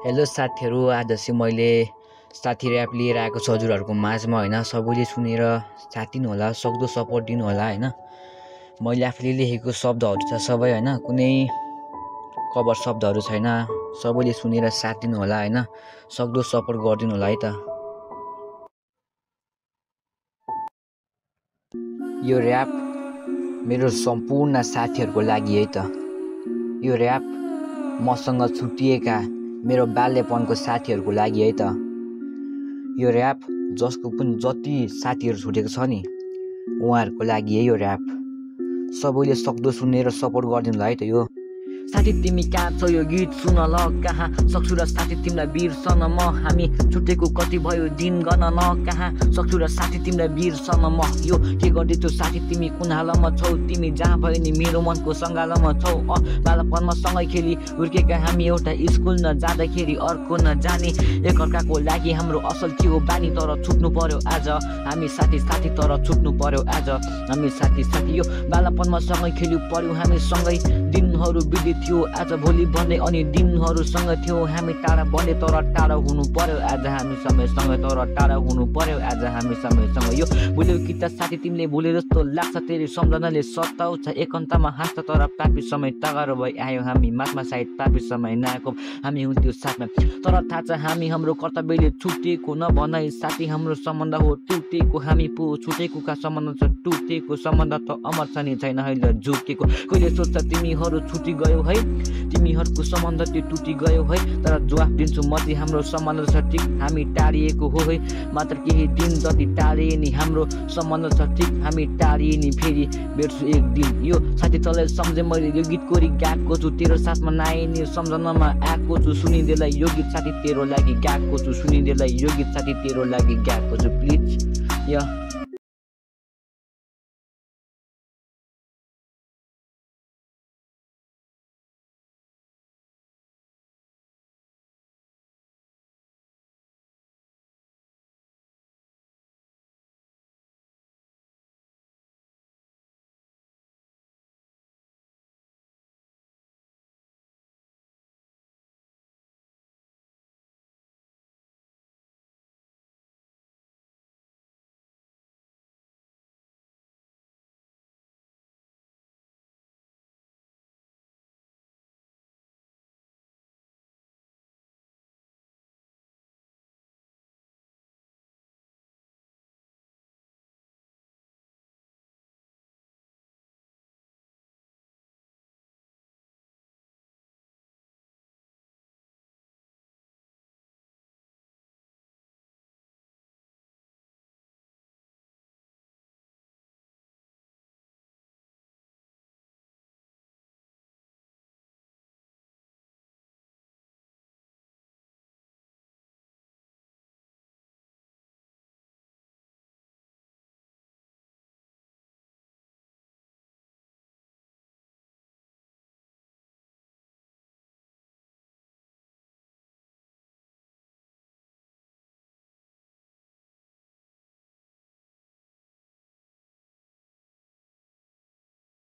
Hello साथीहरू, आज चाहिँ मैले साथी ऱ्याप लिएर आएको छु हजुरहरूको माझमा होइन। सबैले सुनेर साथ दिनु होला, सक्दो सपोर्ट दिनु होला होइन। मैले आफूले लेखेको शब्दहरू छ सबै होइन, कुनै कभर शब्दहरू छैन। सबैले सुनेर साथ दिनु होला होइन, सक्दो सपोर्ट गरिदिनु होला है त। यो ऱ्याप मेरो सम्पूर्ण साथीहरूको लागि है त। यो ऱ्याप मसँग छुट्टिएका मेरो बाल्यपनको साथीहरूको लागि है त। यो ऱ्याप जसको पनि जति साथीहरू छुटेको छ नि उहाँहरूको लागि है यो ऱ्याप। सबैले सक्दो सुनेर सपोर्ट गरिदिनु होला है त। यो साथी तिमी कहाँ छौ, यो गीत सुन ल कहाँ सक्छु र साथी तिमीलाई बिर्सन म। हामी छुटेको कति भयो दिन गन न कहाँ सक्छु र साथी तिमीलाई बिर्सन म। यो के गर्दैछौ साथी तिमी कुन हालमा छौ, तिमी जहाँ भयो नि मेरो मनको सङ्गालोमा छौ। बालपनमा सँगै खेली हुर्केका हामी एउटा स्कुल नजाँदाखेरि अर्को नजाने एकअर्काको लागि हाम्रो असल थियो बानी। तर छुट्नु पर्यो आज हामी साथी तर छुट्नु पर्यो आज हामी साथी। यो बालपनमा सँगै खेल्यु पर्यो हामी सँगै, दिनहरू बित्दै थियो आज भोलि भन्दै अनि दिनहरूसँग थियो हामी टाढा बन्दै तर टाढा हुनु पर्यो आज हामी समयसँग, तर टाढा हुनु पर्यो आज हामी समयसँग। यो भुल्यौ कि त साथी तिमीले भुले जस्तो लाग्छ, तेरो सम्झनाले सताउँछ एकान्तमा हाँस्छ। तर पापी समय तगारो भई आयो हामी माझमा, सायद पापी समय नआएको हामी हुन्थ्यो साथमा। तर थाहा छ हामी हाम्रो कर्तव्यले छुटेको नभनाइ साथी, हाम्रो सम्बन्ध हो टुटेको हामी पो छुटेको का सम्बन्ध छ टुटेको सम्बन्ध त अमर छ नि छैन अहिले झुकेको। कहिले सोच्छ तिमीहरू छुटी गयो है, तिमीहरूको सम्बन्ध त्यो टुटी गयो है। तर जवाफ दिन्छु म चाहिँ हाम्रो सम्बन्ध छ ठिक, हामी टाढिएको हो है मात्र केही दिन जति टाढिए नि हाम्रो सम्बन्ध छ ठिक, हामी टाढिए नि फेरि भेट्छु एक दिन। यो साथी तँलाई सम्झे मैले यो गीत कोरी गाएको छु, तेरो साथमा नआए नि सम्झनामा आएको छु। सुनिदेलाई यो गीत साथी तेरो लागि गाएको छु, सुनिदेलाई यो गीत साथी तेरो लागि गाएको छु प्लिज।